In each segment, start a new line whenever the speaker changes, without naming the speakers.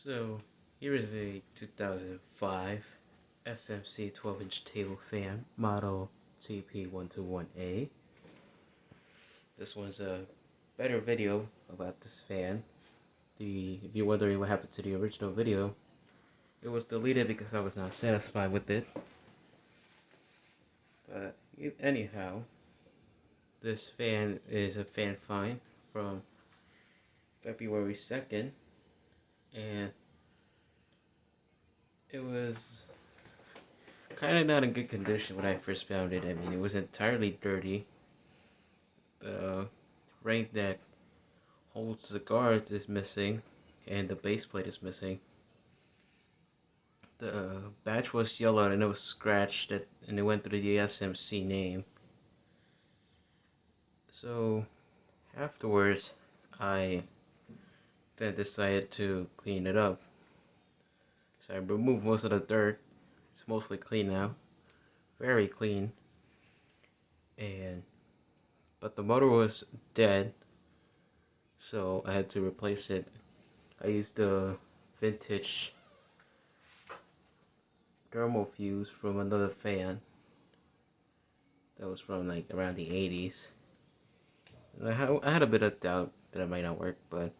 So here is a 2005 SMC 12-inch table fan model TP121A. This one's a better video about this fan. If you're wondering what happened to the original video, it was deleted because I was not satisfied with it. But anyhow, this fan is a fan find from February 2nd, and it was kind of not in good condition when I first found it. I mean, it was entirely dirty. The ring that holds the guards is missing, and the base plate is missing. The badge was yellow and it was scratched, and it went through the SMC name. So afterwards, I then decided to clean it up. So I removed most of the dirt. It's mostly clean now, very clean. But the motor was dead, so I had to replace it. I used a vintage thermal fuse from another fan that was from like around the 80s. And I had a bit of doubt that it might not work, but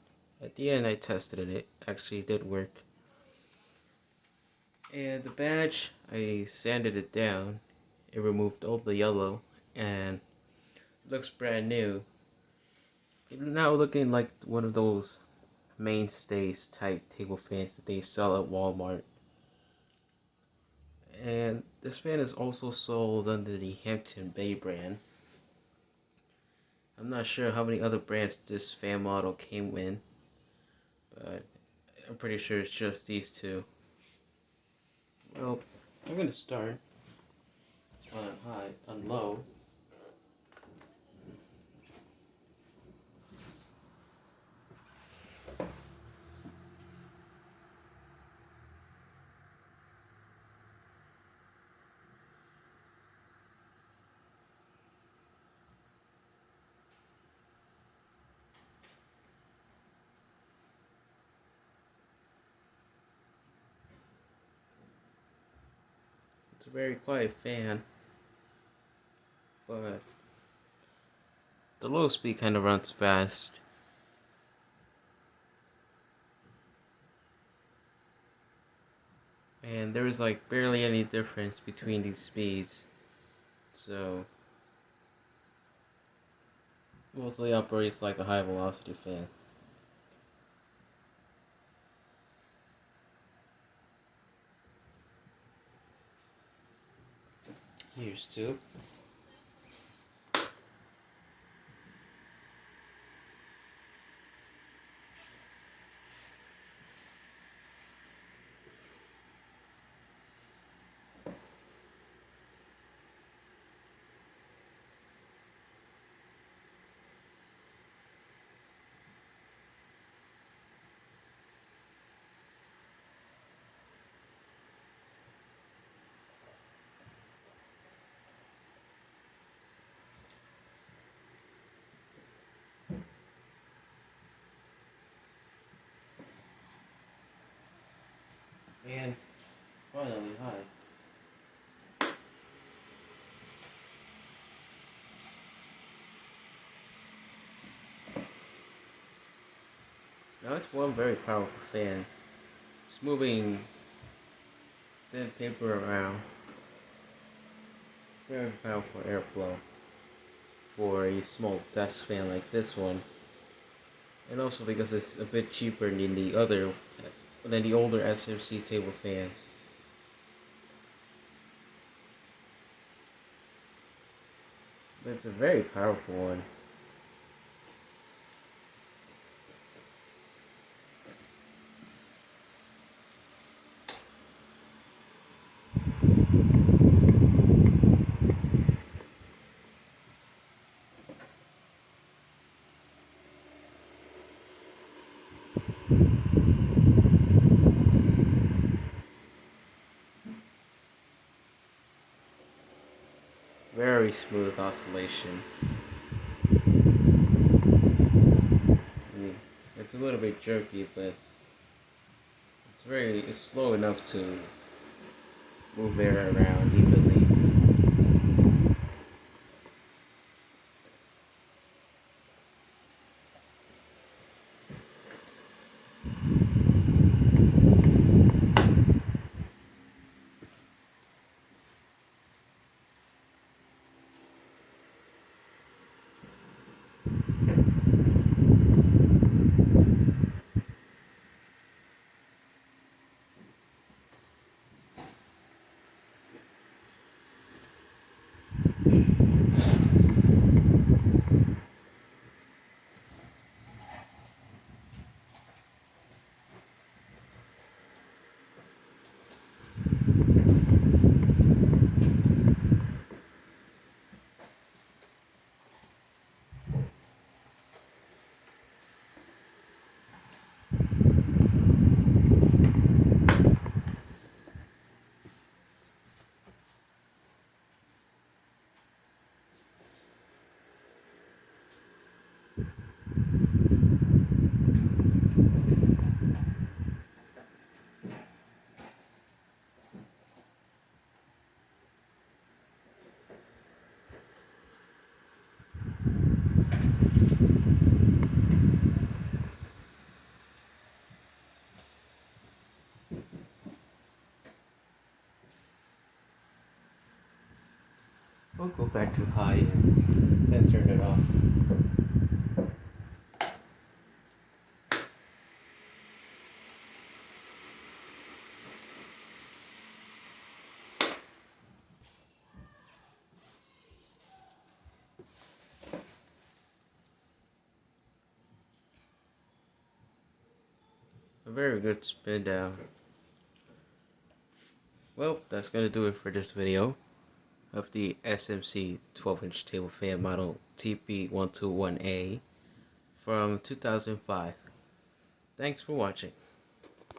at the end I tested it. It actually did work. And the badge, I sanded it down. It removed all the yellow and looks brand new. It's now looking like one of those mainstays type table fans that they sell at Walmart. And this fan is also sold under the Hampton Bay brand. I'm not sure how many other brands this fan model came in, but I'm pretty sure it's just these two. Well, I'm gonna start on low. It's a very quiet fan, but the low speed kind of runs fast. And there is like barely any difference between these speeds, so mostly operates like a high velocity fan. Here's two. And finally, high. Now it's one very powerful fan. It's moving thin paper around. Very powerful airflow for a small desk fan like this one. And also because it's a bit cheaper than the older SMC table fans. But it's a very powerful one. Very smooth oscillation. I mean, it's a little bit jerky, but It's slow enough to move air around evenly. We'll go back to high and then turn it off. A very good spin down. Well, that's gonna do it for this video of the SMC 12-inch table fan model TP121A from 2005. Thanks for watching.